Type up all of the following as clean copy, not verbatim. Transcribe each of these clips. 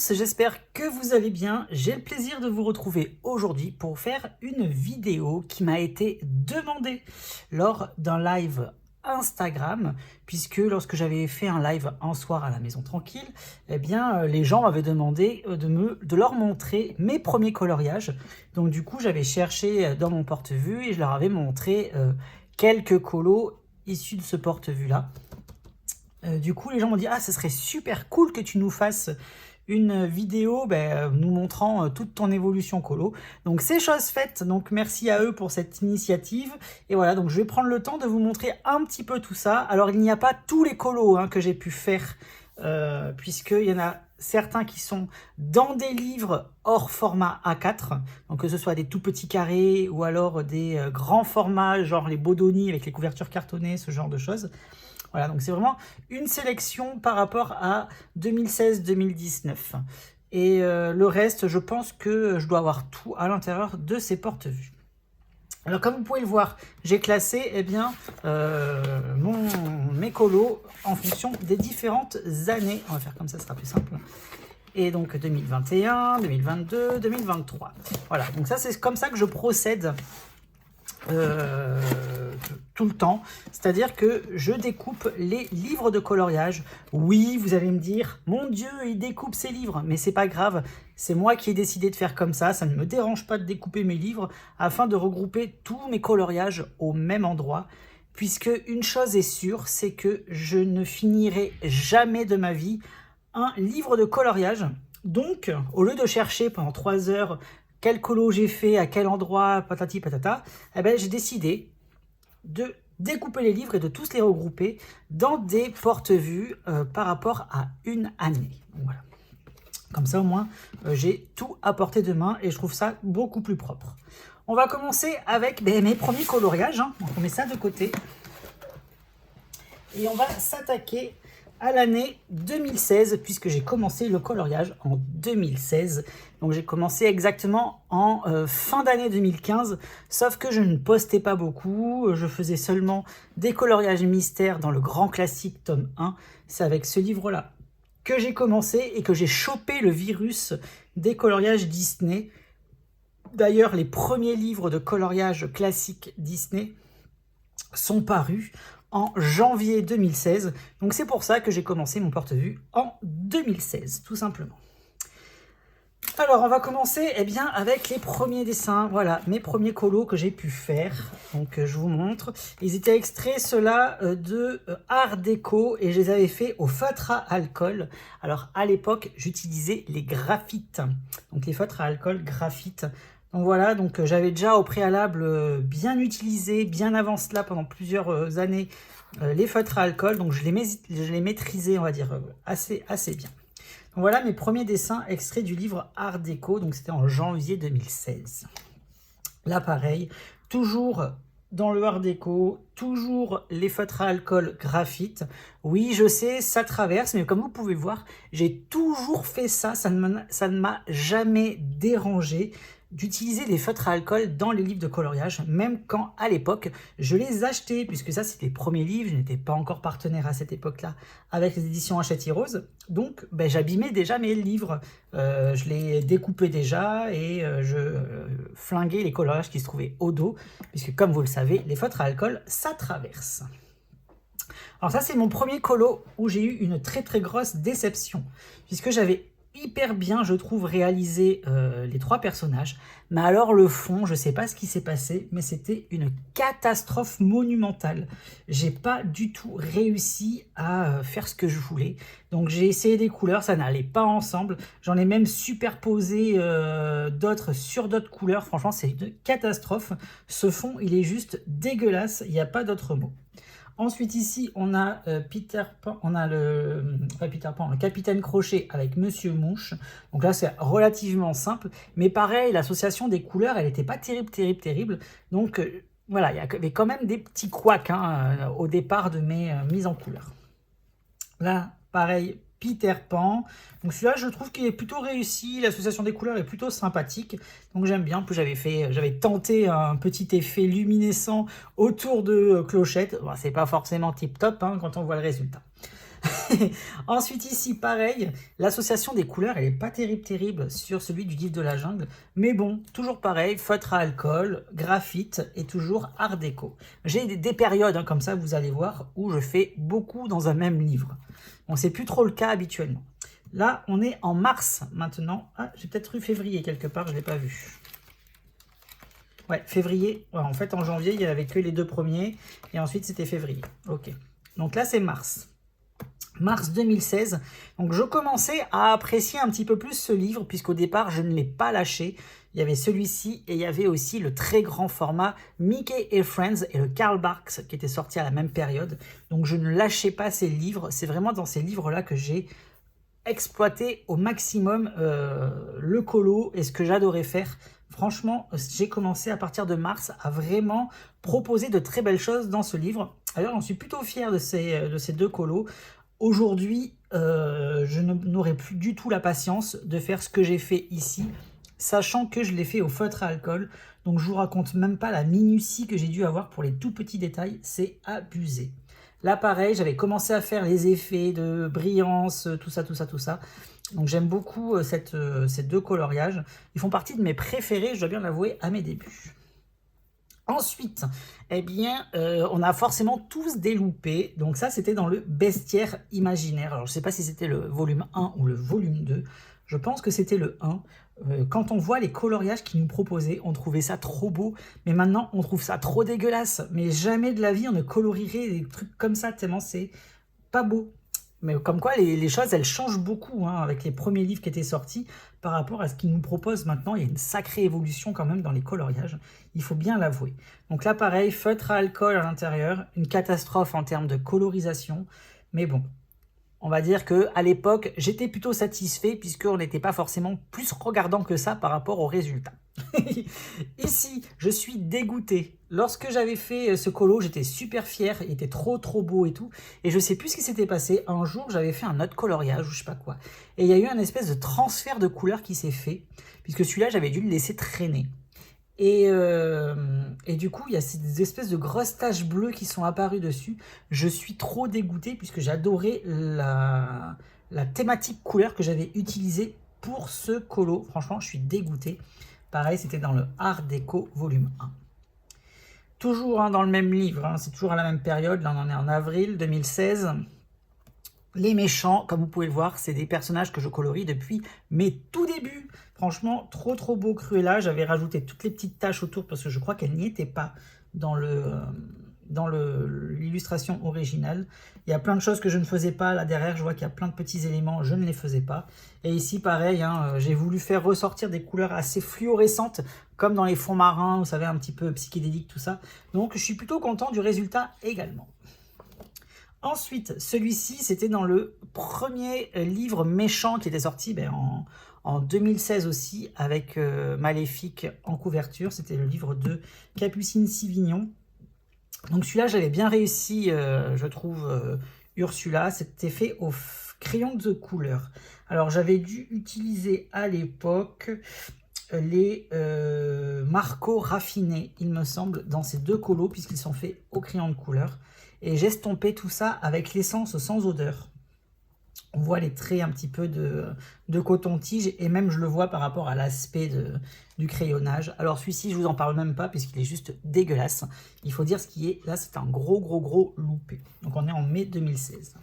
tous, j'espère que vous allez bien. J'ai le plaisir de vous retrouver aujourd'hui pour faire une vidéo qui m'a été demandée lors d'un live Instagram, puisque lorsque j'avais fait un live un soir à la maison tranquille, eh bien les gens m'avaient demandé de leur montrer mes premiers coloriages. Donc du coup j'avais cherché dans mon porte-vue et je leur avais montré quelques colos issus de ce porte-vue là. Du coup, les gens m'ont dit « Ah, ce serait super cool que tu nous fasses une vidéo nous montrant toute ton évolution colo. » Donc, c'est chose faite. Donc, merci à eux pour cette initiative. Et voilà, donc je vais prendre le temps de vous montrer un petit peu tout ça. Alors, il n'y a pas tous les colos que j'ai pu faire, puisqu'il y en a certains qui sont dans des livres hors format A4, donc que ce soit des tout petits carrés ou alors des grands formats, genre les Bodoni avec les couvertures cartonnées, ce genre de choses. Voilà, donc c'est vraiment une sélection par rapport à 2016-2019. Et le reste, je pense que je dois avoir tout à l'intérieur de ces porte-vues. Alors comme vous pouvez le voir, j'ai classé mes colos en fonction des différentes années. On va faire comme ça, ce sera plus simple. Et donc 2021, 2022, 2023. Voilà, donc ça c'est comme ça que je procède tout le temps, c'est-à-dire que je découpe les livres de coloriage. Oui, vous allez me dire, mon Dieu, il découpe ses livres, mais c'est pas grave, c'est moi qui ai décidé de faire comme ça ne me dérange pas de découper mes livres afin de regrouper tous mes coloriages au même endroit, puisque une chose est sûre, c'est que je ne finirai jamais de ma vie un livre de coloriage. Donc, au lieu de chercher pendant 3 heures quel colo j'ai fait, à quel endroit, patati patata, j'ai décidé de découper les livres et de tous les regrouper dans des porte-vues par rapport à une année. Voilà. Comme ça, au moins, j'ai tout à portée de main et je trouve ça beaucoup plus propre. On va commencer avec mes premiers coloriages. Donc, on met ça de côté. Et on va s'attaquer à l'année 2016, puisque j'ai commencé le coloriage en 2016. Donc j'ai commencé exactement en fin d'année 2015, sauf que je ne postais pas beaucoup, je faisais seulement des coloriages mystères dans le grand classique tome 1. C'est avec ce livre-là que j'ai commencé et que j'ai chopé le virus des coloriages Disney. D'ailleurs, les premiers livres de coloriage classique Disney sont parus en janvier 2016. Donc c'est pour ça que j'ai commencé mon porte-vue en 2016, tout simplement. Alors on va commencer avec les premiers dessins. Voilà, mes premiers colos que j'ai pu faire. Donc je vous montre. Ils étaient extraits, ceux-là, de Art Déco et je les avais fait au feutre à alcool. Alors à l'époque, j'utilisais les graphites. Donc les feutres à alcool graphite. Donc voilà, donc j'avais déjà au préalable bien utilisé, bien avant cela pendant plusieurs années, les feutres à alcool. Donc je les maîtrisais, on va dire, assez bien. Donc voilà mes premiers dessins extraits du livre Art Déco, donc c'était en janvier 2016. Là pareil, toujours dans le Art Déco, toujours les feutres à alcool graphite. Oui, je sais, ça traverse, mais comme vous pouvez le voir, j'ai toujours fait ça, ça ne m'a jamais dérangé d'utiliser des feutres à alcool dans les livres de coloriage, même quand à l'époque je les achetais, puisque ça c'était les premiers livres, je n'étais pas encore partenaire à cette époque-là avec les éditions Hachette Heroes, donc j'abîmais déjà mes livres, je les découpais déjà et je flinguais les coloriages qui se trouvaient au dos, puisque comme vous le savez, les feutres à alcool ça traverse. Alors ça c'est mon premier colo où j'ai eu une très grosse déception, puisque j'avais hyper bien, je trouve, réalisé les 3 personnages. Mais alors le fond, je sais pas ce qui s'est passé, mais c'était une catastrophe monumentale. J'ai pas du tout réussi à faire ce que je voulais. Donc j'ai essayé des couleurs, ça n'allait pas ensemble. J'en ai même superposé d'autres sur d'autres couleurs. Franchement, c'est une catastrophe. Ce fond, il est juste dégueulasse. Il n'y a pas d'autre mot. Ensuite ici on a Peter Pan, on a le Capitaine Crochet avec Monsieur Mouche. Donc là c'est relativement simple, mais pareil, l'association des couleurs elle n'était pas terrible. Donc voilà, il y avait quand même des petits couacs au départ de mes mises en couleur. Là pareil, Peter Pan. Donc celui-là, je trouve qu'il est plutôt réussi. L'association des couleurs est plutôt sympathique. Donc j'aime bien. En plus, j'avais tenté un petit effet luminescent autour de Clochette. Bon, c'est pas forcément tip-top quand on voit le résultat. Ensuite ici, pareil, l'association des couleurs, elle n'est pas terrible sur celui du livre de la jungle. Mais bon, toujours pareil, feutre à alcool, graphite et toujours art déco. J'ai des périodes, hein, comme ça, vous allez voir, où je fais beaucoup dans un même livre. Bon, c'est plus trop le cas habituellement. Là, on est en mars maintenant. Ah, j'ai peut-être eu février quelque part, je ne l'ai pas vu. Ouais, février. Ouais, en fait, en janvier, il n'y avait que les 2 premiers. Et ensuite, c'était février. Ok. Donc là, c'est mars. Mars 2016. Donc, je commençais à apprécier un petit peu plus ce livre, puisqu'au départ, je ne l'ai pas lâché. Il y avait celui-ci et il y avait aussi le très grand format Mickey et Friends et le Karl Barks qui était sorti à la même période. Donc, je ne lâchais pas ces livres. C'est vraiment dans ces livres-là que j'ai exploiter au maximum le colo et ce que j'adorais faire. Franchement, j'ai commencé à partir de mars à vraiment proposer de très belles choses dans ce livre. Alors, j'en suis plutôt fier de ces 2 colos. Aujourd'hui, je n'aurai plus du tout la patience de faire ce que j'ai fait ici, sachant que je l'ai fait au feutre à alcool. Donc, je vous raconte même pas la minutie que j'ai dû avoir pour les tout petits détails. C'est abusé. Là, pareil, j'avais commencé à faire les effets de brillance, tout ça. Donc, j'aime beaucoup ces 2 coloriages. Ils font partie de mes préférés, je dois bien l'avouer, à mes débuts. Ensuite, eh bien, on a forcément tous des loupés. Donc ça, c'était dans le bestiaire imaginaire. Alors, je ne sais pas si c'était le volume 1 ou le volume 2. Je pense que c'était le 1. Quand on voit les coloriages qu'ils nous proposaient, on trouvait ça trop beau. Mais maintenant, on trouve ça trop dégueulasse. Mais jamais de la vie, on ne colorierait des trucs comme ça, tellement c'est pas beau. Mais comme quoi, les choses, elles changent beaucoup, hein, avec les premiers livres qui étaient sortis par rapport à ce qu'ils nous proposent maintenant. Il y a une sacrée évolution quand même dans les coloriages, il faut bien l'avouer. Donc là, pareil, feutre à alcool à l'intérieur, une catastrophe en termes de colorisation. Mais bon, on va dire qu'à l'époque, j'étais plutôt satisfait puisqu'on n'était pas forcément plus regardant que ça par rapport aux résultats. Ici, je suis dégoûté. Lorsque j'avais fait ce colo, j'étais super fier, il était trop beau et tout. Et je sais plus ce qui s'était passé. Un jour, j'avais fait un autre coloriage ou je sais pas quoi. Et il y a eu un espèce de transfert de couleur qui s'est fait, puisque celui-là, j'avais dû le laisser traîner. Et du coup, il y a ces espèces de grosses taches bleues qui sont apparues dessus. Je suis trop dégoûté puisque j'adorais la thématique couleur que j'avais utilisée pour ce colo. Franchement, je suis dégoûté. Pareil, c'était dans le Art Déco volume 1. Toujours hein, dans le même livre, hein, c'est toujours à la même période. Là, on en est en avril 2016. Les méchants, comme vous pouvez le voir, c'est des personnages que je colorie depuis mes tout débuts. Franchement, trop beau Cruella. J'avais rajouté toutes les petites taches autour parce que je crois qu'elles n'y étaient pas dans l'illustration originale. Il y a plein de choses que je ne faisais pas. Là derrière, je vois qu'il y a plein de petits éléments, je ne les faisais pas. Et ici, pareil, hein, j'ai voulu faire ressortir des couleurs assez fluorescentes, comme dans les fonds marins, vous savez, un petit peu psychédélique, tout ça. Donc, je suis plutôt content du résultat également. Ensuite, celui-ci, c'était dans le premier livre méchant qui était sorti en 2016 aussi, avec Maléfique en couverture. C'était le livre de Capucine Sivignon. Donc celui-là, j'avais bien réussi, je trouve, Ursula. C'était fait au crayon de couleur. Alors, j'avais dû utiliser à l'époque les Marco raffinés, il me semble, dans ces 2 colos, puisqu'ils sont faits au crayon de couleur. Et j'ai estompé tout ça avec l'essence sans odeur. On voit les traits un petit peu de coton-tige, et même je le vois par rapport à l'aspect du crayonnage. Alors celui-ci, je vous en parle même pas, puisqu'il est juste dégueulasse. Il faut dire ce qui est. Là, c'est un gros loupé. Donc on est en mai 2016.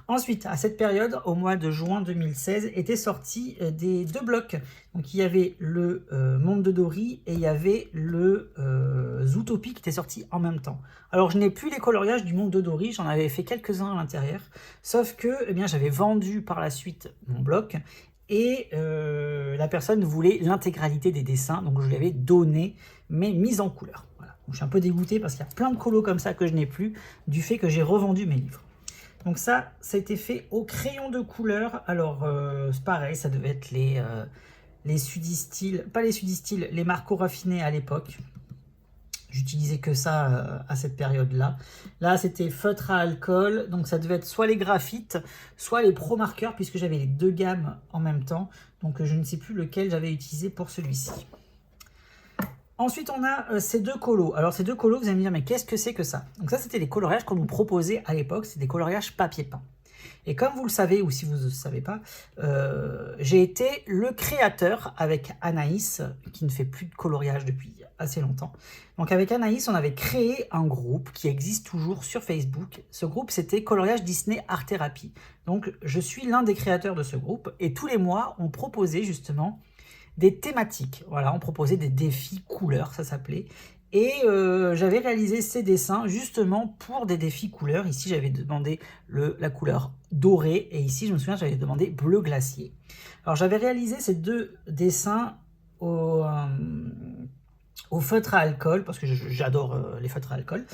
Ensuite, à cette période, au mois de juin 2016, étaient sortis des 2 blocs. Donc il y avait le Monde de Dory et il y avait le Zootopie qui était sorti en même temps. Alors je n'ai plus les coloriages du Monde de Dory, j'en avais fait quelques-uns à l'intérieur, sauf que eh bien, j'avais vendu par la suite mon bloc et la personne voulait l'intégralité des dessins, donc je lui avais donné mes mises en couleur. Voilà. Donc, je suis un peu dégoûté parce qu'il y a plein de colos comme ça que je n'ai plus du fait que j'ai revendu mes livres. Donc ça a été fait au crayon de couleur. Alors, c'est pareil, ça devait être les Sudistyl, pas les Sudistyl, les Marco raffinés à l'époque. J'utilisais que ça à cette période-là. Là, c'était feutre à alcool, donc ça devait être soit les graphites, soit les pro marqueurs, puisque j'avais les 2 gammes en même temps. Donc, je ne sais plus lequel j'avais utilisé pour celui-ci. Ensuite, on a ces deux colos. Alors, ces deux colos, vous allez me dire, mais qu'est-ce que c'est que ça? Donc ça, c'était des coloriages qu'on nous proposait à l'époque. C'est des coloriages papier peint. Et comme vous le savez, ou si vous ne le savez pas, j'ai été le créateur avec Anaïs, qui ne fait plus de coloriage depuis assez longtemps. Donc avec Anaïs, on avait créé un groupe qui existe toujours sur Facebook. Ce groupe, c'était Coloriage Disney Art Therapy. Donc je suis l'un des créateurs de ce groupe. Et tous les mois, on proposait justement des thématiques. Voilà, on proposait des défis couleurs, ça s'appelait. Et j'avais réalisé ces dessins justement pour des défis couleurs. Ici, j'avais demandé la couleur dorée et ici, je me souviens, j'avais demandé bleu glacier. Alors, j'avais réalisé ces deux dessins au feutre à alcool parce que j'adore les feutres à alcool.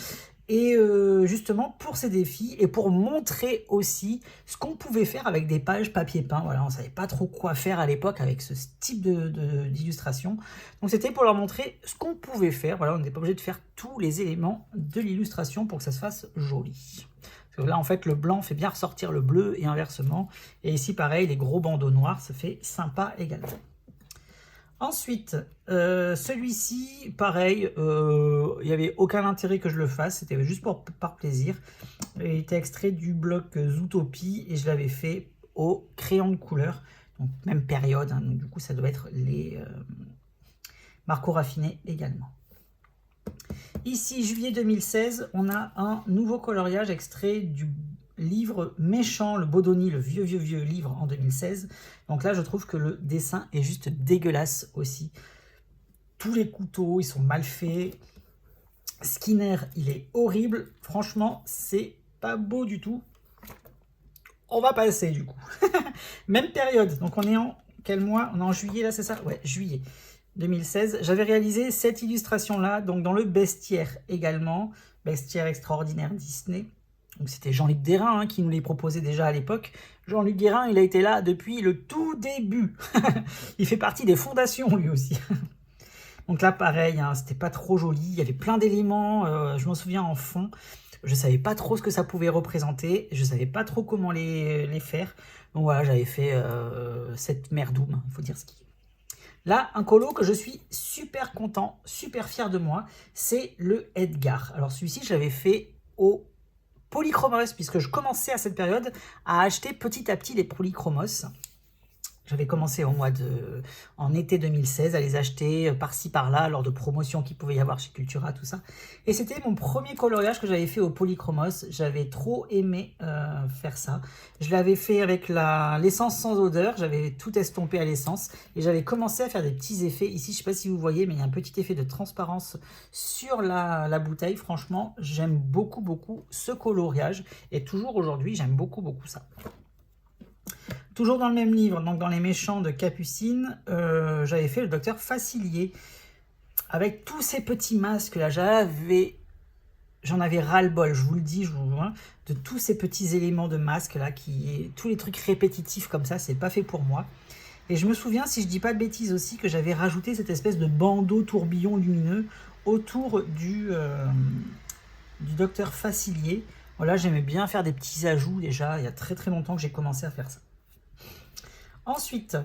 Et justement pour ces défis et pour montrer aussi ce qu'on pouvait faire avec des pages papier peint. Voilà, on ne savait pas trop quoi faire à l'époque avec ce type d'illustration. Donc c'était pour leur montrer ce qu'on pouvait faire. Voilà, on n'était pas obligé de faire tous les éléments de l'illustration pour que ça se fasse joli. Parce que là en fait le blanc fait bien ressortir le bleu et inversement. Et ici pareil, les gros bandeaux noirs, ça fait sympa également. Ensuite, celui-ci, pareil, il n'y avait aucun intérêt que je le fasse, c'était juste par plaisir. Il était extrait du bloc Zootopie et je l'avais fait au crayon de couleur, donc même période, hein, donc du coup ça doit être les marqueurs raffinés également. Ici, juillet 2016, on a un nouveau coloriage extrait du livre Méchant, le Bodoni, le vieux livre en 2016. Donc là, je trouve que le dessin est juste dégueulasse aussi. Tous les couteaux, ils sont mal faits. Skinner, il est horrible. Franchement, c'est pas beau du tout. On va passer du coup. Même période. Donc on est en quel mois? On est en juillet là, c'est ça? Ouais, juillet 2016. J'avais réalisé cette illustration-là, donc dans le bestiaire également. Bestiaire extraordinaire Disney. Donc c'était Jean-Luc Guérin hein, qui nous les proposait déjà à l'époque. Jean-Luc Guérin, il a été là depuis le tout début. Il fait partie des fondations lui aussi. Donc là pareil, hein, c'était pas trop joli. Il y avait plein d'éléments, je m'en souviens en fond. Je savais pas trop ce que ça pouvait représenter. Je savais pas trop comment les faire. Donc voilà, j'avais fait cette merdoum, il faut dire ce qui est. Là, un colo que je suis super content, super fier de moi, c'est le Edgar. Alors celui-ci, je l'avais fait au Polychromos, puisque je commençais à cette période à acheter petit à petit les Polychromos. J'avais commencé en été 2016 à les acheter par-ci par-là lors de promotions qu'il pouvait y avoir chez Cultura, tout ça. Et c'était mon premier coloriage que j'avais fait au Polychromos. J'avais trop aimé faire ça. Je l'avais fait avec l'essence sans odeur. J'avais tout estompé à l'essence. Et j'avais commencé à faire des petits effets. Ici, je ne sais pas si vous voyez, mais il y a un petit effet de transparence sur la bouteille. Franchement, j'aime beaucoup ce coloriage. Et toujours aujourd'hui, j'aime beaucoup ça. Toujours dans le même livre, donc dans Les Méchants de Capucine, j'avais fait le docteur Facilier. Avec tous ces petits masques là, j'en avais ras-le-bol, je vous le dis, de tous ces petits éléments de masque là, tous les trucs répétitifs comme ça, c'est pas fait pour moi. Et je me souviens, si je dis pas de bêtises aussi, que j'avais rajouté cette espèce de bandeau tourbillon lumineux autour du docteur Facilier. Voilà, j'aimais bien faire des petits ajouts déjà, il y a très longtemps que j'ai commencé à faire ça. Ensuite,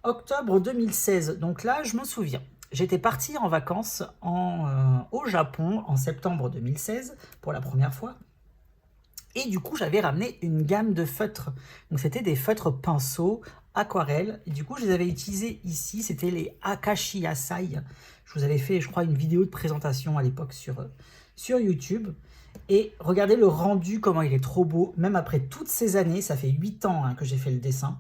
octobre 2016, donc là je me souviens, j'étais partie en vacances au Japon en septembre 2016 pour la première fois. Et du coup j'avais ramené une gamme de feutres, donc c'était des feutres pinceaux, aquarelles, et du coup je les avais utilisés ici, c'était les Akashi Asai. Je vous avais fait je crois une vidéo de présentation à l'époque sur YouTube. Et regardez le rendu, comment il est trop beau, même après toutes ces années, ça fait 8 ans hein, que j'ai fait le dessin.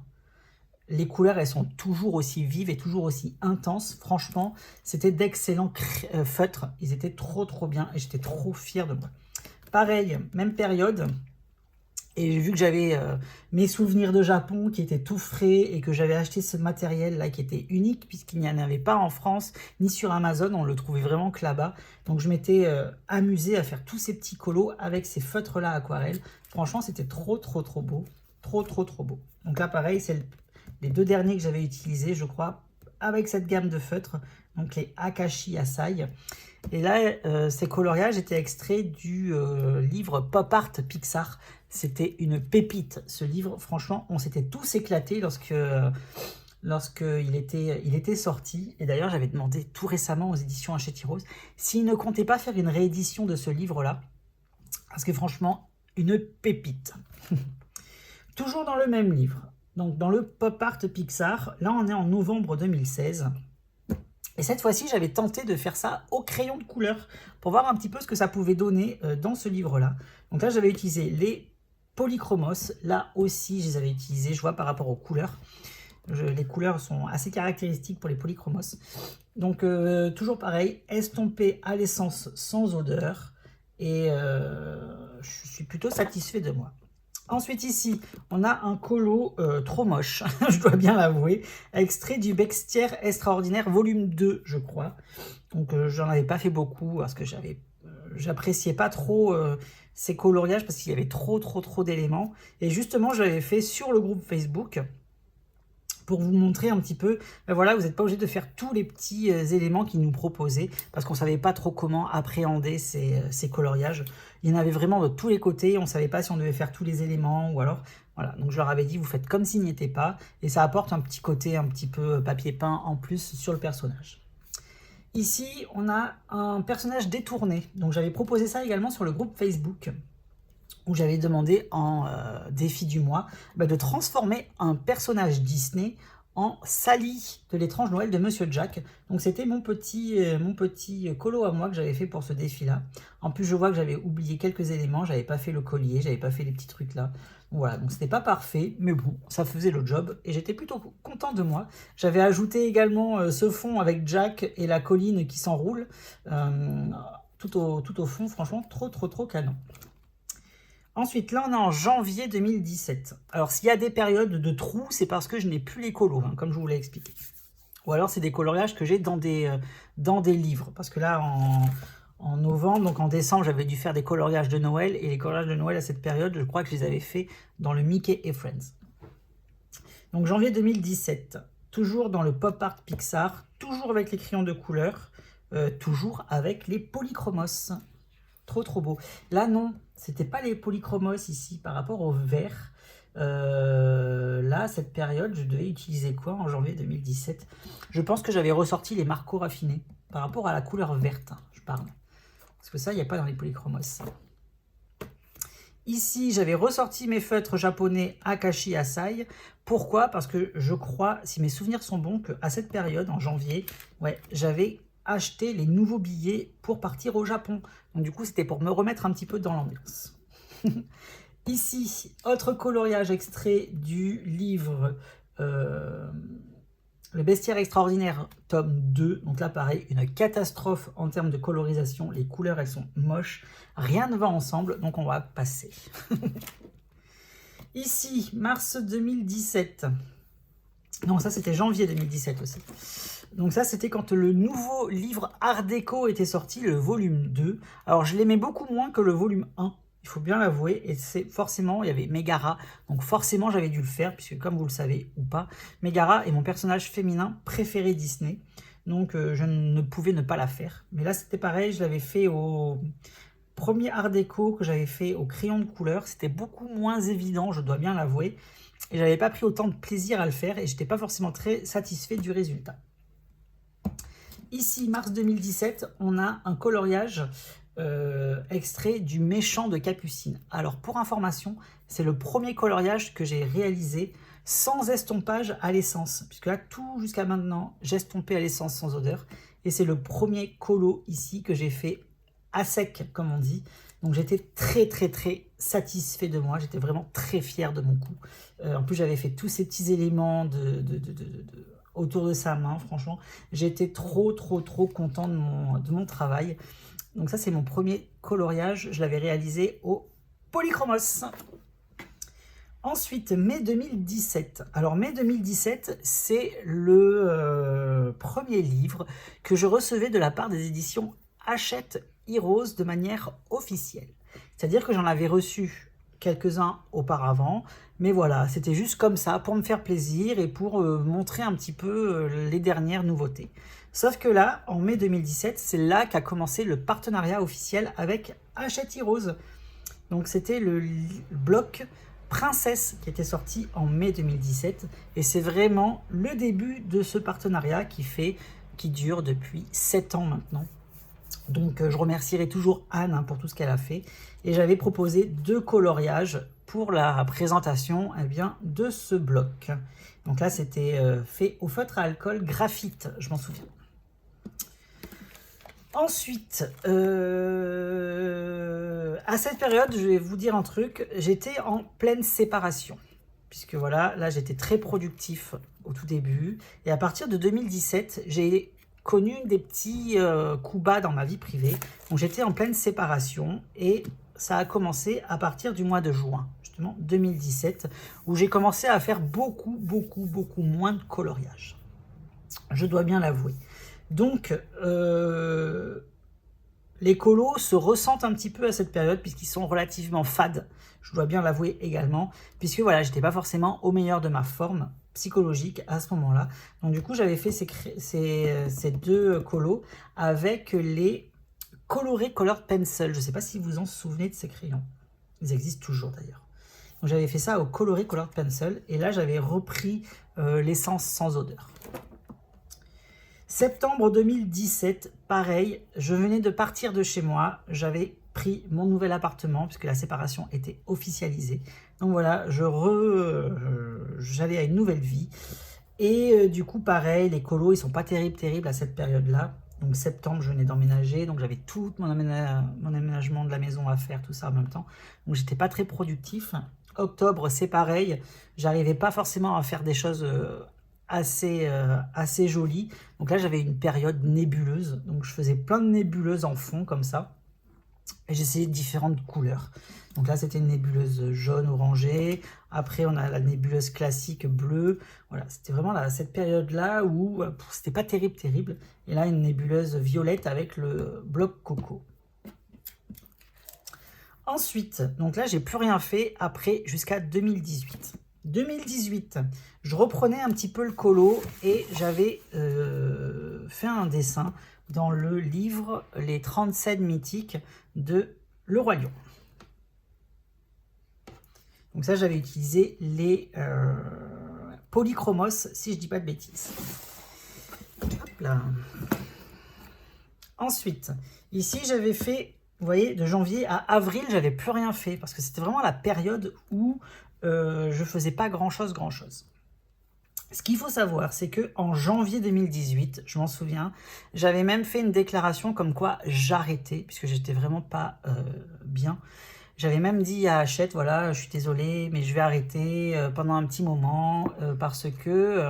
Les couleurs, elles sont toujours aussi vives et toujours aussi intenses. Franchement, c'était d'excellents feutres. Ils étaient trop bien et j'étais trop fier de moi. Pareil, même période. Et j'ai vu que j'avais mes souvenirs de Japon qui étaient tout frais et que j'avais acheté ce matériel-là qui était unique puisqu'il n'y en avait pas en France ni sur Amazon. On le trouvait vraiment que là-bas. Donc je m'étais amusée à faire tous ces petits colos avec ces feutres-là aquarelles. Franchement, c'était trop beau. Trop beau. Donc là, pareil, c'est les deux derniers que j'avais utilisés, je crois, avec cette gamme de feutres, donc les Akashi Asai. Et là, ces coloriages étaient extraits du livre Pop Art Pixar. C'était une pépite, ce livre. Franchement, on s'était tous éclatés lorsque lorsqu'il était sorti. Et d'ailleurs, j'avais demandé tout récemment aux éditions Hachette Heroes s'ils ne comptaient pas faire une réédition de ce livre-là. Parce que franchement, une pépite. Toujours dans le même livre, donc dans le Pop Art Pixar, là on est en novembre 2016. Et cette fois-ci, j'avais tenté de faire ça au crayon de couleur pour voir un petit peu ce que ça pouvait donner dans ce livre-là. Donc là, j'avais utilisé les polychromos. Là aussi, je les avais utilisés, je vois, par rapport aux couleurs. Les couleurs sont assez caractéristiques pour les polychromos. Donc, toujours pareil, estompé à l'essence sans odeur. Et je suis plutôt satisfait de moi. Ensuite ici, on a un colo trop moche, je dois bien l'avouer, extrait du Bestiaire Extraordinaire volume 2, je crois. Donc j'en avais pas fait beaucoup parce que j'appréciais pas trop ces coloriages parce qu'il y avait trop d'éléments. Et justement, je l'avais fait sur le groupe Facebook pour vous montrer un petit peu, ben voilà, vous n'êtes pas obligé de faire tous les petits éléments qu'ils nous proposaient, parce qu'on ne savait pas trop comment appréhender ces coloriages. Il y en avait vraiment de tous les côtés, on ne savait pas si on devait faire tous les éléments, ou alors, voilà. Donc je leur avais dit, vous faites comme s'il n'y était pas, et ça apporte un petit côté un petit peu papier peint en plus sur le personnage. Ici, on a un personnage détourné, donc j'avais proposé ça également sur le groupe Facebook, où j'avais demandé en défi du mois de transformer un personnage Disney en Sally de l'étrange Noël de Monsieur Jack. Donc c'était mon petit colo à moi que j'avais fait pour ce défi-là. En plus, je vois que j'avais oublié quelques éléments, j'avais pas fait le collier, j'avais pas fait les petits trucs là. Voilà, donc c'était pas parfait, mais bon, ça faisait le job et j'étais plutôt content de moi. J'avais ajouté également ce fond avec Jack et la colline qui s'enroule tout au fond, franchement, trop canon. Ensuite, là, on est en janvier 2017. Alors, s'il y a des périodes de trous, c'est parce que je n'ai plus les colos, hein, comme je vous l'ai expliqué. Ou alors, c'est des coloriages que j'ai dans des livres. Parce que là, en novembre, donc en décembre, j'avais dû faire des coloriages de Noël. Et les coloriages de Noël à cette période, je crois que je les avais faits dans le Mickey et Friends. Donc, janvier 2017. Toujours dans le Pop Art Pixar. Toujours avec les crayons de couleur. Toujours avec les polychromos. Trop beau. Là, non, c'était pas les polychromos ici par rapport au vert. Là, cette période, je devais utiliser quoi en janvier 2017? Je pense que j'avais ressorti les marcos raffinés par rapport à la couleur verte, je parle. Parce que ça, il n'y a pas dans les polychromos. Ici, j'avais ressorti mes feutres japonais Akashi Asai. Pourquoi? Parce que je crois, si mes souvenirs sont bons, qu'à cette période, en janvier, ouais, j'avais acheter les nouveaux billets pour partir au Japon. Donc du coup, c'était pour me remettre un petit peu dans l'ambiance. Ici, autre coloriage extrait du livre Le Bestiaire Extraordinaire, tome 2. Donc là, pareil, une catastrophe en termes de colorisation. Les couleurs, elles sont moches. Rien ne va ensemble, donc on va passer. Ici, mars 2017. Non, ça, c'était janvier 2017 aussi. Donc ça, c'était quand le nouveau livre Art Déco était sorti, le volume 2. Alors, je l'aimais beaucoup moins que le volume 1, il faut bien l'avouer. Et c'est forcément, il y avait Megara. Donc forcément, j'avais dû le faire, puisque comme vous le savez ou pas, Megara est mon personnage féminin préféré Disney. Donc, je ne pouvais ne pas la faire. Mais là, c'était pareil, je l'avais fait au premier Art Déco que j'avais fait au crayon de couleur. C'était beaucoup moins évident, je dois bien l'avouer. Et j'avais pas pris autant de plaisir à le faire et j'étais pas forcément très satisfait du résultat. Ici, mars 2017, on a un coloriage extrait du Méchant de Capucine. Alors, pour information, c'est le premier coloriage que j'ai réalisé sans estompage à l'essence. Puisque là, tout jusqu'à maintenant, j'estompais à l'essence sans odeur. Et c'est le premier colo ici que j'ai fait à sec, comme on dit. Donc, j'étais très satisfait de moi. J'étais vraiment très fier de mon coup. En plus, j'avais fait tous ces petits éléments autour de sa main, franchement, j'étais trop content de mon travail. Donc ça, c'est mon premier coloriage, je l'avais réalisé au Polychromos. Ensuite, mai 2017. Alors, mai 2017, c'est le premier livre que je recevais de la part des éditions Hachette Heroes de manière officielle. C'est-à-dire que j'en avais reçu quelques-uns auparavant, mais voilà, c'était juste comme ça, pour me faire plaisir et pour montrer un petit peu les dernières nouveautés. Sauf que là, en mai 2017, c'est là qu'a commencé le partenariat officiel avec Hachette Heroes. Donc c'était le bloc Princesse qui était sorti en mai 2017 et c'est vraiment le début de ce partenariat qui dure depuis 7 ans maintenant. Donc je remercierai toujours Anne pour tout ce qu'elle a fait et j'avais proposé 2 coloriages pour la présentation de ce bloc. Donc là c'était fait au feutre à alcool graphite, je m'en souviens. Ensuite, à cette période, je vais vous dire un truc, j'étais en pleine séparation. Puisque voilà, là j'étais très productif au tout début. Et à partir de 2017, j'ai connu des petits coups bas dans ma vie privée. Donc j'étais en pleine séparation et ça a commencé à partir du mois de juin, justement 2017, où j'ai commencé à faire beaucoup moins de coloriage. Je dois bien l'avouer. Donc, les colos se ressentent un petit peu à cette période puisqu'ils sont relativement fades, je dois bien l'avouer également, puisque voilà, j'étais pas forcément au meilleur de ma forme psychologique à ce moment-là. Donc du coup, j'avais fait ces 2 colos avec les colorés Colored Pencil. Je sais pas si vous en souvenez de ces crayons. Ils existent toujours d'ailleurs. Donc j'avais fait ça au coloré Colored Pencil et là j'avais repris l'essence sans odeur. Septembre 2017, pareil, je venais de partir de chez moi, j'avais pris mon nouvel appartement puisque la séparation était officialisée. Donc voilà, j'allais à une nouvelle vie. Et du coup, pareil, les colos, ils sont pas terribles à cette période-là. Donc septembre, je venais d'emménager, donc j'avais tout mon aménagement de la maison à faire, tout ça en même temps. Donc j'étais pas très productif. Octobre, c'est pareil, j'arrivais pas forcément à faire des choses assez jolie. Donc là, j'avais une période nébuleuse. Donc je faisais plein de nébuleuses en fond comme ça. Et j'essayais différentes couleurs. Donc là, c'était une nébuleuse jaune orangée. Après, on a la nébuleuse classique bleue. Voilà, c'était vraiment cette période-là où c'était pas terrible. Et là, une nébuleuse violette avec le bloc coco. Ensuite, donc là, j'ai plus rien fait après jusqu'à 2018. 2018, je reprenais un petit peu le colo et j'avais fait un dessin dans le livre Les 37 mythiques de Le Roi Lion. Donc ça, j'avais utilisé les polychromos, si je dis pas de bêtises. Hop là. Ensuite, ici, j'avais fait, vous voyez, de janvier à avril, j'avais plus rien fait parce que c'était vraiment la période où je faisais pas grand chose. Ce qu'il faut savoir, c'est que en janvier 2018, je m'en souviens, j'avais même fait une déclaration comme quoi j'arrêtais, puisque j'étais vraiment pas bien. J'avais même dit à Hachette, voilà, je suis désolée, mais je vais arrêter pendant un petit moment, parce que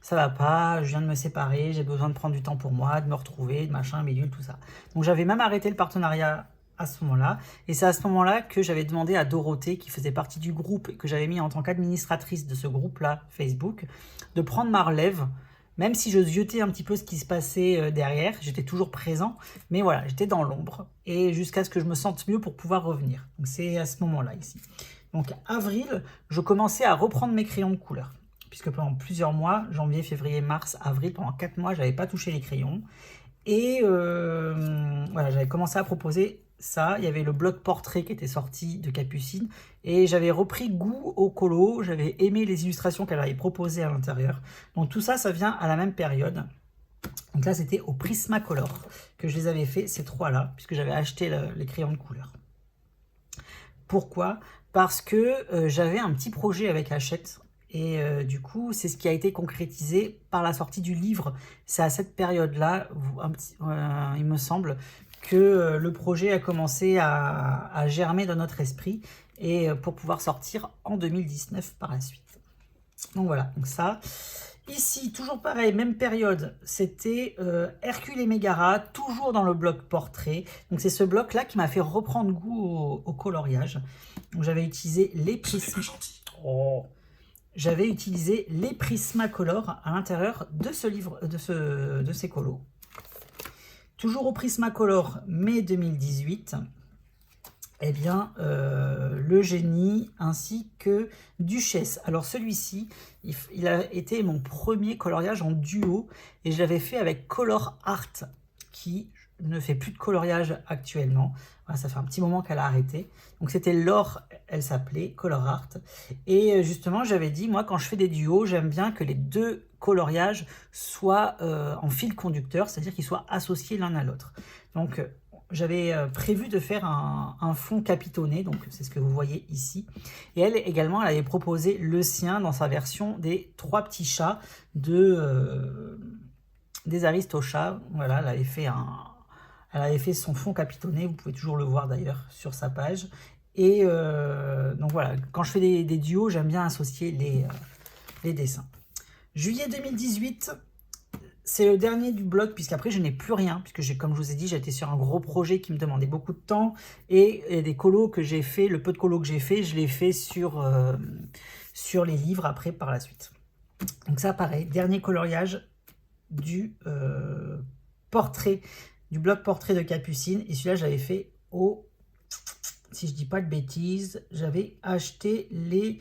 ça va pas, je viens de me séparer, j'ai besoin de prendre du temps pour moi, de me retrouver, de machin, bidule, tout ça. Donc j'avais même arrêté le partenariat à ce moment-là, et c'est à ce moment-là que j'avais demandé à Dorothée, qui faisait partie du groupe, que j'avais mis en tant qu'administratrice de ce groupe-là, Facebook, de prendre ma relève, même si je ziotais un petit peu ce qui se passait derrière, j'étais toujours présent, mais voilà, j'étais dans l'ombre, et jusqu'à ce que je me sente mieux pour pouvoir revenir. Donc c'est à ce moment-là ici. Donc avril, je commençais à reprendre mes crayons de couleur, puisque pendant plusieurs mois, janvier, février, mars, avril, pendant 4 mois, j'avais pas touché les crayons, et voilà, j'avais commencé à proposer ça. Il y avait le bloc portrait qui était sorti de Capucine et j'avais repris goût au colo, j'avais aimé les illustrations qu'elle avait proposées à l'intérieur. Donc tout ça, ça vient à la même période. Donc là, c'était au Prismacolor que je les avais fait, ces 3-là, puisque j'avais acheté les crayons de couleur. Pourquoi? Parce que j'avais un petit projet avec Hachette. Et du coup, c'est ce qui a été concrétisé par la sortie du livre. C'est à cette période-là, il me semble, que le projet a commencé à germer dans notre esprit et pour pouvoir sortir en 2019 par la suite. Donc voilà, donc ça. Ici, toujours pareil, même période, c'était Hercule et Mégara, toujours dans le bloc portrait. Donc c'est ce bloc-là qui m'a fait reprendre goût au coloriage. Donc j'avais utilisé les prismes. J'avais utilisé les Prismacolor à l'intérieur de ce livre, de ces colos. Toujours au Prismacolor, mai 2018, eh bien, le génie ainsi que Duchesse. Alors celui-ci, il a été mon premier coloriage en duo et je l'avais fait avec Color Art, qui ne fait plus de coloriage actuellement. Voilà, ça fait un petit moment qu'elle a arrêté. Donc c'était Laure, elle s'appelait, Color Art. Et justement, j'avais dit, moi, quand je fais des duos, j'aime bien que les deux coloriages soient en fil conducteur, c'est-à-dire qu'ils soient associés l'un à l'autre. Donc j'avais prévu de faire un fond capitonné, donc c'est ce que vous voyez ici. Et elle également, elle avait proposé le sien dans sa version des 3 petits chats des Aristochats. Voilà, elle avait fait son fond capitonné, vous pouvez toujours le voir d'ailleurs sur sa page. Et donc voilà, quand je fais des duos, j'aime bien associer les dessins. Juillet 2018, c'est le dernier du blog, puisqu'après je n'ai plus rien, puisque comme je vous ai dit, j'étais sur un gros projet qui me demandait beaucoup de temps, et des colos que j'ai fait, le peu de colos que j'ai fait, je l'ai fait sur les livres après par la suite. Donc ça pareil, dernier coloriage du portrait, du blog portrait de Capucine, et celui-là j'avais fait si je dis pas de bêtises, j'avais acheté les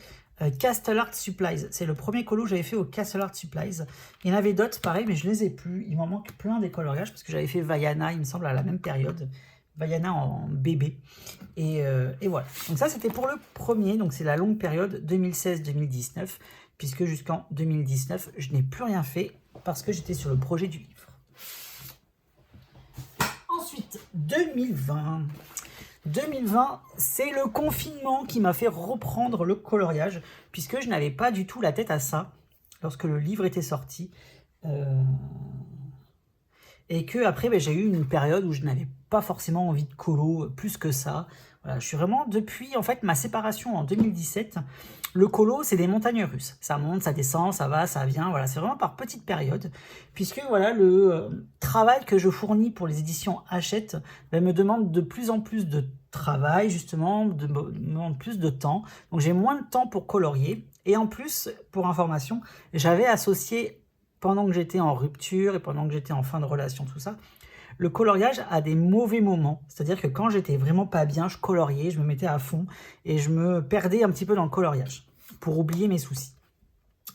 Castle Art Supplies. C'est le premier colo que j'avais fait au Castle Art Supplies. Il y en avait d'autres, pareil, mais je ne les ai plus. Il m'en manque plein des coloriages, parce que j'avais fait Vaiana, il me semble, à la même période. Vaiana en bébé. Et voilà. Donc ça, c'était pour le premier. Donc c'est la longue période 2016-2019, puisque jusqu'en 2019, je n'ai plus rien fait, parce que j'étais sur le projet du livre. Ensuite, 2020. 2020, c'est le confinement qui m'a fait reprendre le coloriage, puisque je n'avais pas du tout la tête à ça lorsque le livre était sorti. Et que après, j'ai eu une période où je n'avais pas forcément envie de colo plus que ça. Voilà, je suis vraiment, depuis en fait ma séparation en 2017, le colo, c'est des montagnes russes. Ça monte, ça descend, ça va, ça vient. Voilà, c'est vraiment par petites périodes, puisque voilà, le travail que je fournis pour les éditions Hachette me demande de plus en plus de travail, justement, me demande plus de temps. Donc j'ai moins de temps pour colorier. Et en plus, pour information, j'avais associé, pendant que j'étais en rupture et pendant que j'étais en fin de relation, tout ça, le coloriage a des mauvais moments. C'est-à-dire que quand j'étais vraiment pas bien, je coloriais, je me mettais à fond et je me perdais un petit peu dans le coloriage pour oublier mes soucis.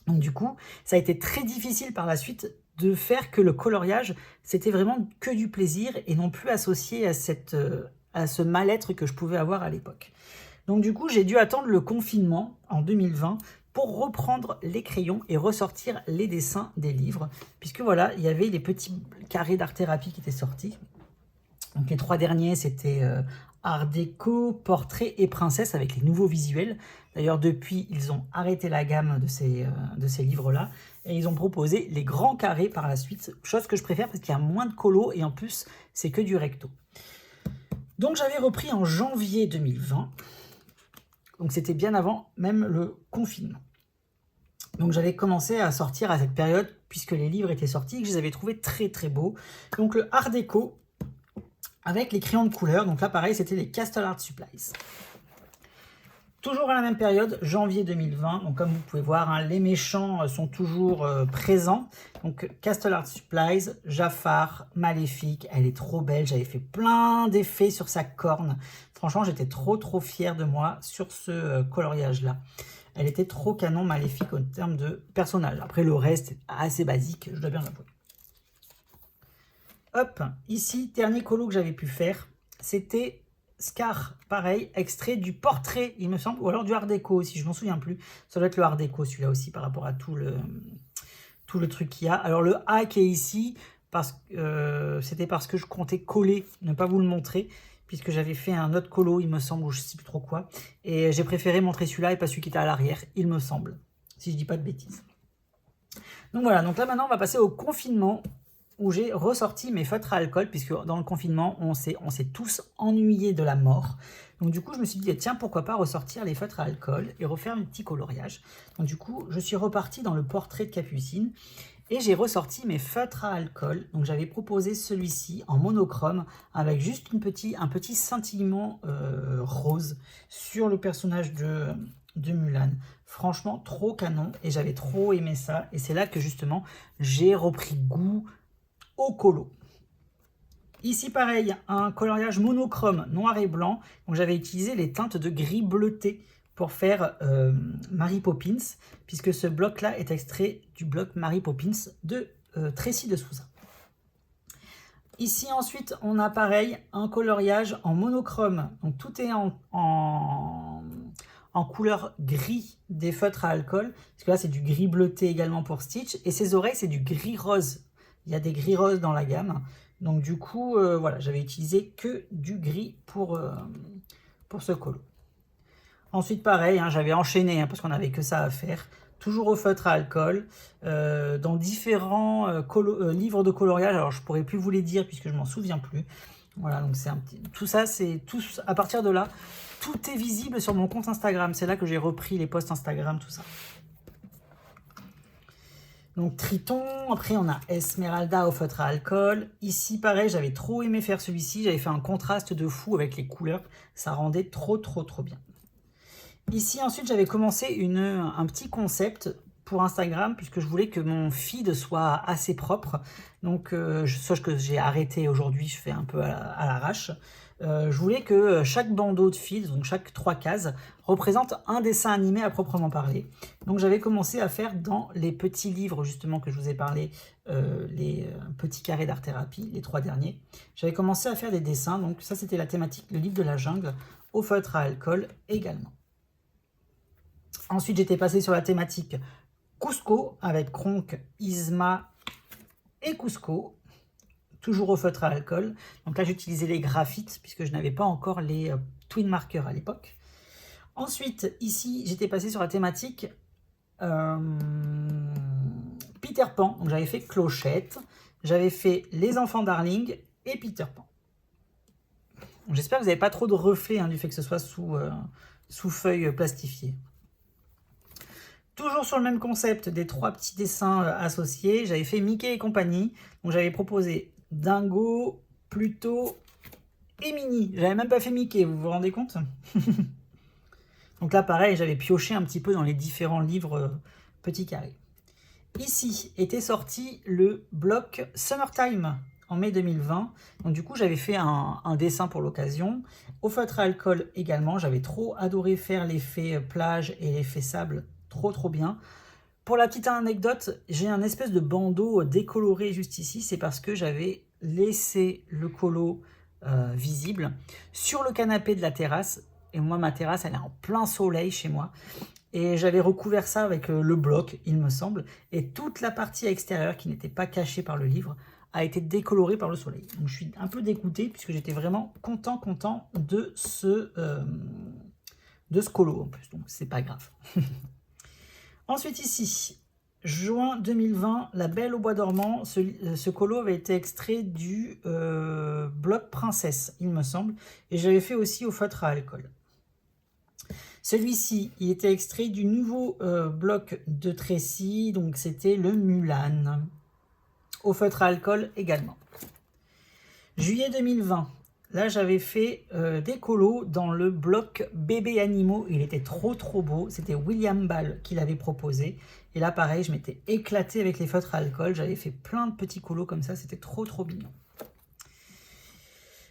Donc du coup, ça a été très difficile par la suite de faire que le coloriage, c'était vraiment que du plaisir et non plus associé à ce mal-être que je pouvais avoir à l'époque. Donc du coup, j'ai dû attendre le confinement en 2020 pour reprendre les crayons et ressortir les dessins des livres, puisque voilà, il y avait les petits carrés d'art-thérapie qui étaient sortis. Donc les 3 derniers, c'était Art déco, portrait et princesse avec les nouveaux visuels. D'ailleurs, depuis, ils ont arrêté la gamme de ces livres-là et ils ont proposé les grands carrés par la suite, chose que je préfère parce qu'il y a moins de colos et en plus, c'est que du recto. Donc j'avais repris en janvier 2020. Donc c'était bien avant même le confinement. Donc j'avais commencé à sortir à cette période, puisque les livres étaient sortis, et que je les avais trouvés très très beaux. Donc le Art déco, avec les crayons de couleur. Donc là pareil, c'était les Castle Art Supplies. Toujours à la même période, janvier 2020. Donc comme vous pouvez voir, hein, les méchants sont toujours présents. Donc Castle Art Supplies, Jafar, Maléfique, elle est trop belle. J'avais fait plein d'effets sur sa corne. Franchement, j'étais trop fière de moi sur ce coloriage-là. Elle était trop canon, Maléfique, en termes de personnage. Après, le reste est assez basique, je dois bien l'avouer. Hop, ici, dernier colo que j'avais pu faire, c'était Scar, pareil, extrait du portrait, il me semble, ou alors du Art déco aussi, je m'en souviens plus. Ça doit être le Art déco, celui-là aussi, par rapport à tout le truc qu'il y a. Alors, le A qui est ici, c'était parce que je comptais coller, ne pas vous le montrer, puisque j'avais fait un autre colo, il me semble, ou je ne sais plus trop quoi. Et j'ai préféré montrer celui-là et pas celui qui était à l'arrière, il me semble, si je ne dis pas de bêtises. Donc voilà, donc là maintenant, on va passer au confinement, où j'ai ressorti mes feutres à alcool, puisque dans le confinement, on s'est tous ennuyés de la mort. Donc du coup, je me suis dit, tiens, pourquoi pas ressortir les feutres à alcool et refaire un petit coloriage. Donc du coup, je suis reparti dans le portrait de Capucine, et j'ai ressorti mes feutres à alcool. Donc j'avais proposé celui-ci en monochrome avec juste un petit scintillement rose sur le personnage de Mulan. Franchement, trop canon et j'avais trop aimé ça. Et c'est là que justement, j'ai repris goût au colo. Ici pareil, un coloriage monochrome noir et blanc. Donc j'avais utilisé les teintes de gris bleuté pour faire Mary Poppins, puisque ce bloc-là est extrait du bloc Mary Poppins de Tracy de Souza. Ici ensuite, on a pareil un coloriage en monochrome. Donc tout est en couleur gris des feutres à alcool. Parce que là, c'est du gris bleuté également pour Stitch. Et ses oreilles, c'est du gris rose. Il y a des gris roses dans la gamme. Donc du coup, voilà, j'avais utilisé que du gris pour ce colo. Ensuite, pareil, hein, j'avais enchaîné parce qu'on n'avait que ça à faire. Toujours au feutre à alcool, dans différents livres de coloriage. Alors, je ne pourrais plus vous les dire puisque je m'en souviens plus. Voilà, donc c'est un petit... Tout ça, c'est tout à partir de là, tout est visible sur mon compte Instagram. C'est là que j'ai repris les posts Instagram, tout ça. Donc Triton, après on a Esmeralda au feutre à alcool. Ici pareil, j'avais trop aimé faire celui-ci, j'avais fait un contraste de fou avec les couleurs, ça rendait trop bien. Ici ensuite j'avais commencé un petit concept pour Instagram puisque je voulais que mon feed soit assez propre. Donc sache que j'ai arrêté aujourd'hui, je fais un peu à l'arrache. Je voulais que chaque bandeau de feed, donc chaque 3 cases, représente un dessin animé à proprement parler. Donc j'avais commencé à faire dans les petits livres justement que je vous ai parlé, les petits carrés d'art thérapie, les 3 derniers. J'avais commencé à faire des dessins, donc ça c'était la thématique, le livre de la jungle, au feutre à alcool également. Ensuite j'étais passé sur la thématique Cusco avec Kronk, Yzma et Cusco. Toujours au feutre à alcool. Donc là, j'utilisais les graphites puisque je n'avais pas encore les twin markers à l'époque. Ensuite, ici, j'étais passé sur la thématique Peter Pan. Donc j'avais fait Clochette, j'avais fait Les Enfants Darling et Peter Pan. J'espère que vous n'avez pas trop de reflets du fait que ce soit sous feuille plastifiée. Toujours sur le même concept des 3 petits dessins associés, j'avais fait Mickey et compagnie. Donc j'avais proposé Dingo, Pluto et Minnie. J'avais même pas fait Mickey, vous vous rendez compte? Donc là, pareil, j'avais pioché un petit peu dans les différents livres petits carrés. Ici était sorti le bloc Summertime en mai 2020. Donc du coup, j'avais fait un dessin pour l'occasion. Au feutre à alcool également, j'avais trop adoré faire l'effet plage et l'effet sable. Trop bien. Pour la petite anecdote, j'ai un espèce de bandeau décoloré juste ici. C'est parce que j'avais laissé le colo visible sur le canapé de la terrasse. Et moi, ma terrasse, elle est en plein soleil chez moi. Et j'avais recouvert ça avec le bloc, il me semble. Et toute la partie extérieure, qui n'était pas cachée par le livre, a été décolorée par le soleil. Donc je suis un peu dégoûté, puisque j'étais vraiment content de ce colo en plus. Donc c'est pas grave. Ensuite ici, juin 2020, La Belle au Bois dormant. Ce colo avait été extrait du bloc Princesse, il me semble. Et j'avais fait aussi au feutre à alcool. Celui-ci, il était extrait du nouveau bloc de Tracy, donc c'était le Mulan. Au feutre à alcool également. Juillet 2020, là j'avais fait des colos dans le bloc Bébé Animaux. Il était trop beau, c'était William Ball qui l'avait proposé. Et là pareil, je m'étais éclaté avec les feutres à alcool, j'avais fait plein de petits colos comme ça, c'était trop mignon.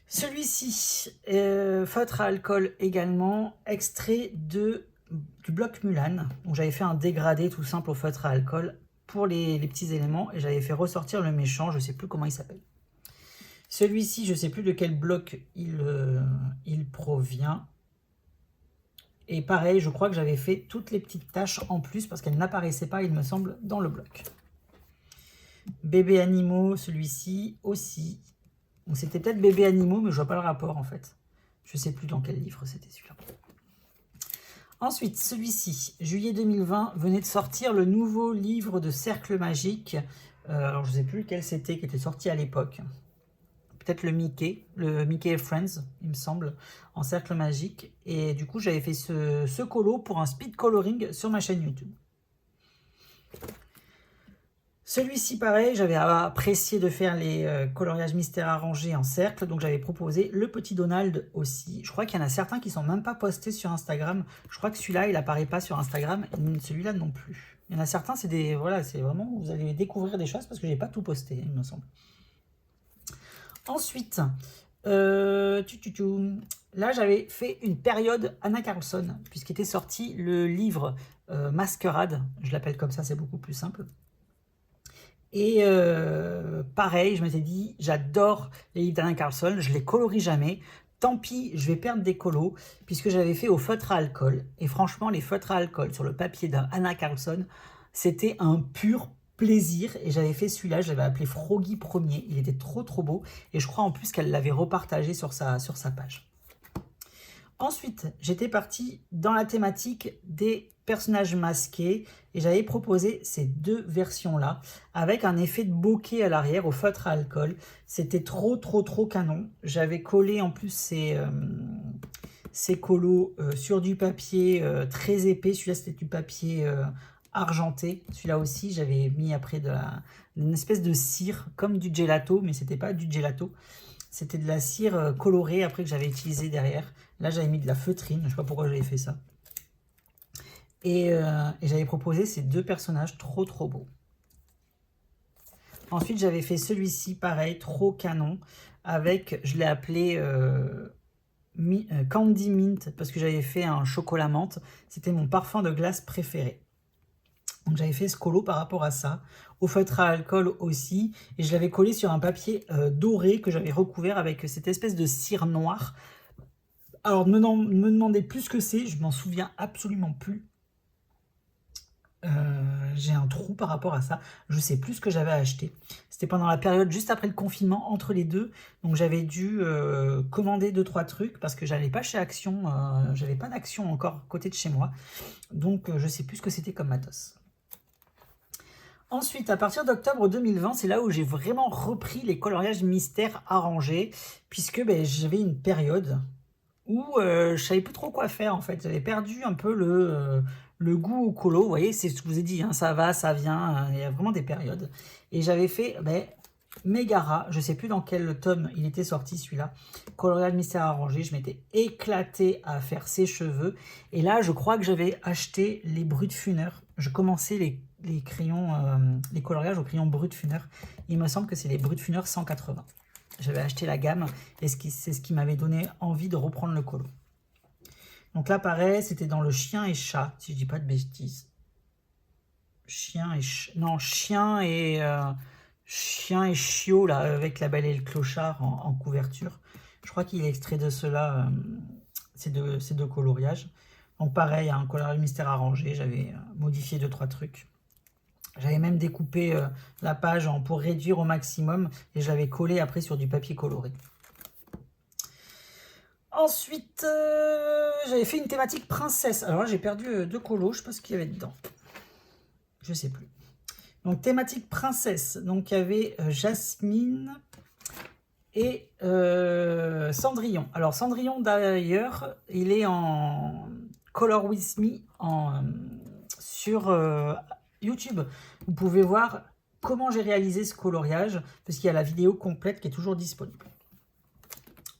Celui-ci, feutre à alcool également, extrait du bloc Mulan. Donc j'avais fait un dégradé tout simple au feutre à alcool pour les petits éléments et j'avais fait ressortir le méchant, je ne sais plus comment il s'appelle. Celui-ci, je ne sais plus de quel bloc il provient. Et pareil, je crois que j'avais fait toutes les petites taches en plus parce qu'elles n'apparaissaient pas, il me semble, dans le bloc. Bébé animaux, celui-ci aussi. Donc c'était peut-être Bébé animaux, mais je vois pas le rapport en fait. Je sais plus dans quel livre c'était celui-là. Ensuite, celui-ci, juillet 2020, venait de sortir le nouveau livre de Cercle Magique. Alors je sais plus lequel c'était qui était sorti à l'époque. Peut-être le Mickey Friends, il me semble, en Cercle Magique. Et du coup, j'avais fait ce colo pour un speed coloring sur ma chaîne YouTube. Celui-ci, pareil, j'avais apprécié de faire les coloriages mystères arrangés en cercle, donc j'avais proposé le petit Donald aussi. Je crois qu'il y en a certains qui ne sont même pas postés sur Instagram. Je crois que celui-là, il n'apparaît pas sur Instagram, et celui-là non plus. Il y en a certains, c'est des... Voilà, c'est vraiment... Vous allez découvrir des choses parce que je n'ai pas tout posté, il me semble. Ensuite, là, j'avais fait une période Anna Carlson, puisqu'était sorti le livre Masquerade. Je l'appelle comme ça, c'est beaucoup plus simple. Et pareil, je m'étais dit, j'adore les livres d'Anna Carlson, je les colorie jamais. Tant pis, je vais perdre des colos, puisque j'avais fait au feutre à alcool. Et franchement, les feutres à alcool sur le papier d'Anna Carlson, c'était un pur plaisir. Et j'avais fait celui-là, je l'avais appelé Froggy Premier. Il était trop trop beau. Et je crois en plus qu'elle l'avait repartagé sur sa page. Ensuite, j'étais partie dans la thématique des personnages masqués et j'avais proposé ces deux versions-là avec un effet de bokeh à l'arrière au feutre à alcool. C'était trop canon. J'avais collé en plus ces colos sur du papier très épais. Celui-là, c'était du papier argenté. Celui-là aussi, j'avais mis après une espèce de cire comme du gelato, mais c'était pas du gelato. C'était de la cire colorée après que j'avais utilisé derrière. Là, j'avais mis de la feutrine. Je ne sais pas pourquoi j'avais fait ça. Et j'avais proposé ces deux personnages trop beaux. Ensuite, j'avais fait celui-ci, pareil, trop canon. Avec, je l'ai appelé Candy Mint parce que j'avais fait un chocolat menthe. C'était mon parfum de glace préféré. Donc j'avais fait ce colo par rapport à ça, au feutre à alcool aussi, et je l'avais collé sur un papier doré que j'avais recouvert avec cette espèce de cire noire. Alors ne me demandez plus ce que c'est, je m'en souviens absolument plus. J'ai un trou par rapport à ça, je sais plus ce que j'avais acheté. C'était pendant la période juste après le confinement, entre les deux, donc j'avais dû commander 2-3 trucs parce que j'allais pas chez Action, j'avais pas d'Action encore à côté de chez moi, donc je sais plus ce que c'était comme matos. Ensuite, à partir d'octobre 2020, c'est là où j'ai vraiment repris les coloriages mystères arrangés, puisque j'avais une période où je savais plus trop quoi faire en fait. J'avais perdu un peu le goût au colo. Vous voyez, c'est ce que je vous ai dit, hein, ça va, ça vient. Il y a vraiment des périodes. Et j'avais fait Megara, je sais plus dans quel tome il était sorti celui-là. Coloriage mystère arrangé, je m'étais éclaté à faire ses cheveux. Et là, je crois que j'avais acheté les Brutfuner. Je commençais les crayons, les coloriages au crayon Brutfuner. Il me semble que c'est les Brutfuner 180. J'avais acheté la gamme et c'est ce qui m'avait donné envie de reprendre le colo. Donc là, pareil, c'était dans le chien et chat, si je dis pas de bêtises. Chien et chiot, là, avec la Belle et le Clochard en couverture. Je crois qu'il est extrait de cela, ces deux coloriages. Donc pareil, un coloriage mystère arrangé, j'avais modifié 2-3 trucs. J'avais même découpé la page pour réduire au maximum et je l'avais collé après sur du papier coloré. Ensuite, j'avais fait une thématique princesse. Alors là, j'ai perdu 2 colos, je sais pas ce qu'il y avait dedans. Je sais plus. Donc, thématique princesse. Donc, il y avait Jasmine et Cendrillon. Alors, Cendrillon, d'ailleurs, il est en Color With Me sur YouTube. Vous pouvez voir comment j'ai réalisé ce coloriage, parce qu'il y a la vidéo complète qui est toujours disponible.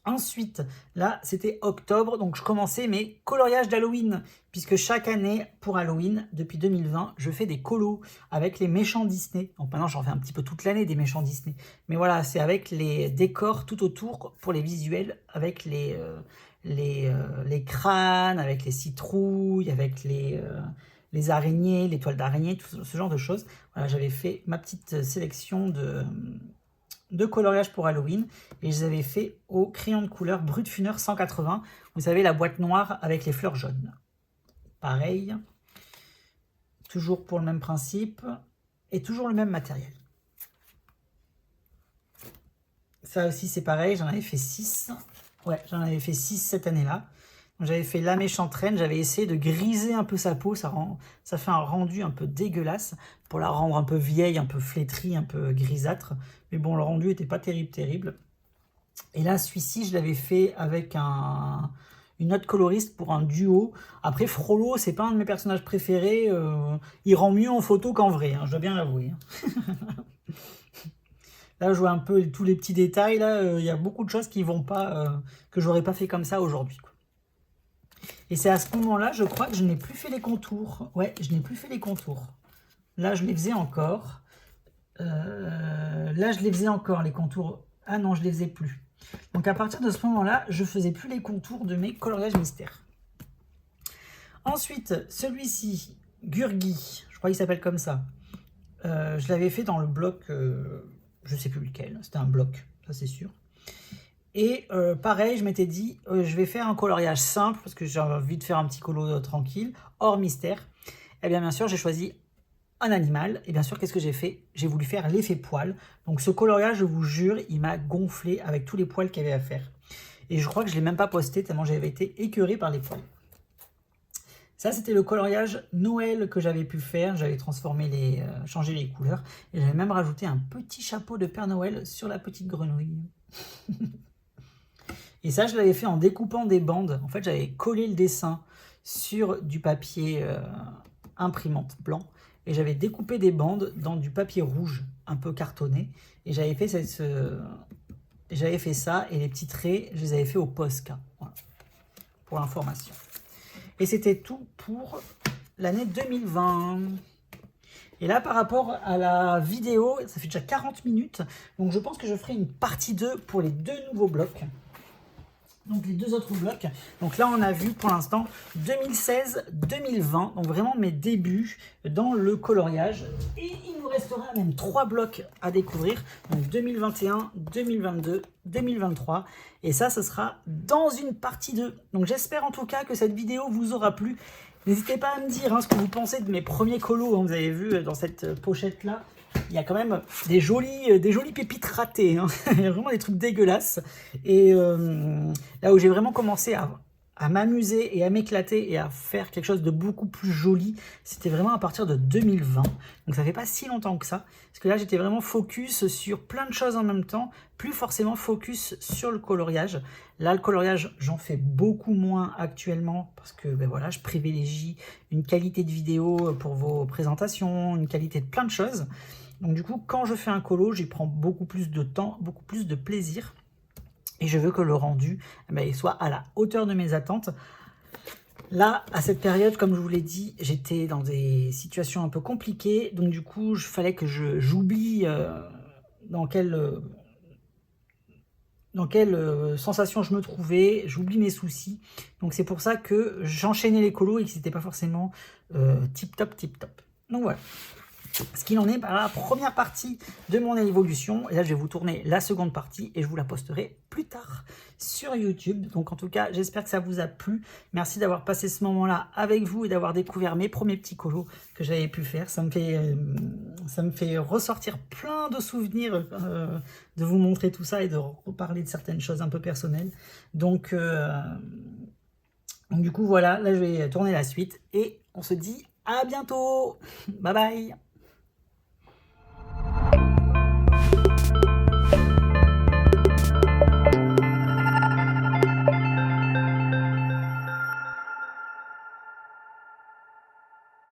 Ensuite, là, c'était octobre, donc je commençais mes coloriages d'Halloween, puisque chaque année, pour Halloween, depuis 2020, je fais des colos avec les méchants Disney. Donc maintenant, j'en fais un petit peu toute l'année des méchants Disney. Mais voilà, c'est avec les décors tout autour pour les visuels, avec les crânes, avec les citrouilles, avec les araignées, les toiles d'araignée, tout ce genre de choses. Voilà, j'avais fait ma petite sélection de coloriage pour Halloween et je les avais fait au crayon de couleur Brutfuner 180. Vous savez, la boîte noire avec les fleurs jaunes. Pareil, toujours pour le même principe et toujours le même matériel. Ça aussi, c'est pareil, j'en avais fait 6. Ouais, j'en avais fait 6 cette année-là. J'avais fait la méchante reine, j'avais essayé de griser un peu sa peau, ça fait un rendu un peu dégueulasse pour la rendre un peu vieille, un peu flétrie, un peu grisâtre. Mais bon, le rendu n'était pas terrible. Et là, celui-ci, je l'avais fait avec une autre coloriste pour un duo. Après, Frollo, c'est pas un de mes personnages préférés. Il rend mieux en photo qu'en vrai, hein, je dois bien l'avouer. Là, je vois un peu tous les petits détails. Là, il y a beaucoup de choses qui vont pas, que j'aurais pas fait comme ça aujourd'hui. Et c'est à ce moment-là, je crois que je n'ai plus fait les contours. Ouais, je n'ai plus fait les contours. Là, je les faisais encore. Là, je les faisais encore, les contours. Ah non, je les faisais plus. Donc, à partir de ce moment-là, je faisais plus les contours de mes coloriages mystères. Ensuite, celui-ci, Gurgi, je crois qu'il s'appelle comme ça. je l'avais fait dans le bloc, je sais plus lequel, c'était un bloc, ça c'est sûr. Et pareil, je m'étais dit, je vais faire un coloriage simple parce que j'ai envie de faire un petit colo tranquille, hors mystère. Et bien sûr, j'ai choisi un animal. Et bien sûr, qu'est-ce que j'ai fait? J'ai voulu faire l'effet poil. Donc ce coloriage, je vous jure, il m'a gonflé avec tous les poils qu'il y avait à faire. Et je crois que je ne l'ai même pas posté tellement j'avais été écœuré par les poils. Ça, c'était le coloriage Noël que j'avais pu faire. J'avais transformé changé les couleurs. Et j'avais même rajouté un petit chapeau de Père Noël sur la petite grenouille. Et ça, je l'avais fait en découpant des bandes. En fait, j'avais collé le dessin sur du papier imprimante blanc. Et j'avais découpé des bandes dans du papier rouge, un peu cartonné. Et j'avais fait, ça, et les petits traits, je les avais fait au Posca. Voilà, pour l'information. Et c'était tout pour l'année 2020. Et là, par rapport à la vidéo, ça fait déjà 40 minutes. Donc je pense que je ferai une partie 2 pour les 2 nouveaux blocs. Donc les 2 autres blocs. Donc là, on a vu pour l'instant 2016-2020. Donc vraiment mes débuts dans le coloriage. Et il nous restera même 3 blocs à découvrir. Donc 2021, 2022, 2023. Et ça, ce sera dans une partie 2. Donc j'espère en tout cas que cette vidéo vous aura plu. N'hésitez pas à me dire ce que vous pensez de mes premiers colos. Vous avez vu dans cette pochette-là, il y a quand même des jolies pépites ratées. Hein. Il y a vraiment des trucs dégueulasses. Et là où j'ai vraiment commencé à m'amuser et à m'éclater et à faire quelque chose de beaucoup plus joli, c'était vraiment à partir de 2020. Donc ça fait pas si longtemps que ça. Parce que là, j'étais vraiment focus sur plein de choses en même temps, plus forcément focus sur le coloriage. Là, le coloriage, j'en fais beaucoup moins actuellement parce que ben voilà, je privilégie une qualité de vidéo pour vos présentations, une qualité de plein de choses. Donc du coup, quand je fais un colo, j'y prends beaucoup plus de temps, beaucoup plus de plaisir. Et je veux que le rendu il soit à la hauteur de mes attentes. Là, à cette période, comme je vous l'ai dit, j'étais dans des situations un peu compliquées. Donc du coup, il fallait que j'oublie dans quelle sensation je me trouvais. J'oublie mes soucis. Donc c'est pour ça que j'enchaînais les colos et que c'était pas forcément tip top. Donc voilà. Ce qu'il en est par la première partie de mon évolution. Et là, je vais vous tourner la seconde partie et je vous la posterai plus tard sur YouTube. Donc en tout cas, j'espère que ça vous a plu. Merci d'avoir passé ce moment-là avec vous et d'avoir découvert mes premiers petits colos que j'avais pu faire. Ça me fait ressortir plein de souvenirs de vous montrer tout ça et de reparler de certaines choses un peu personnelles. Donc du coup, voilà, là, je vais tourner la suite et on se dit à bientôt. Bye bye.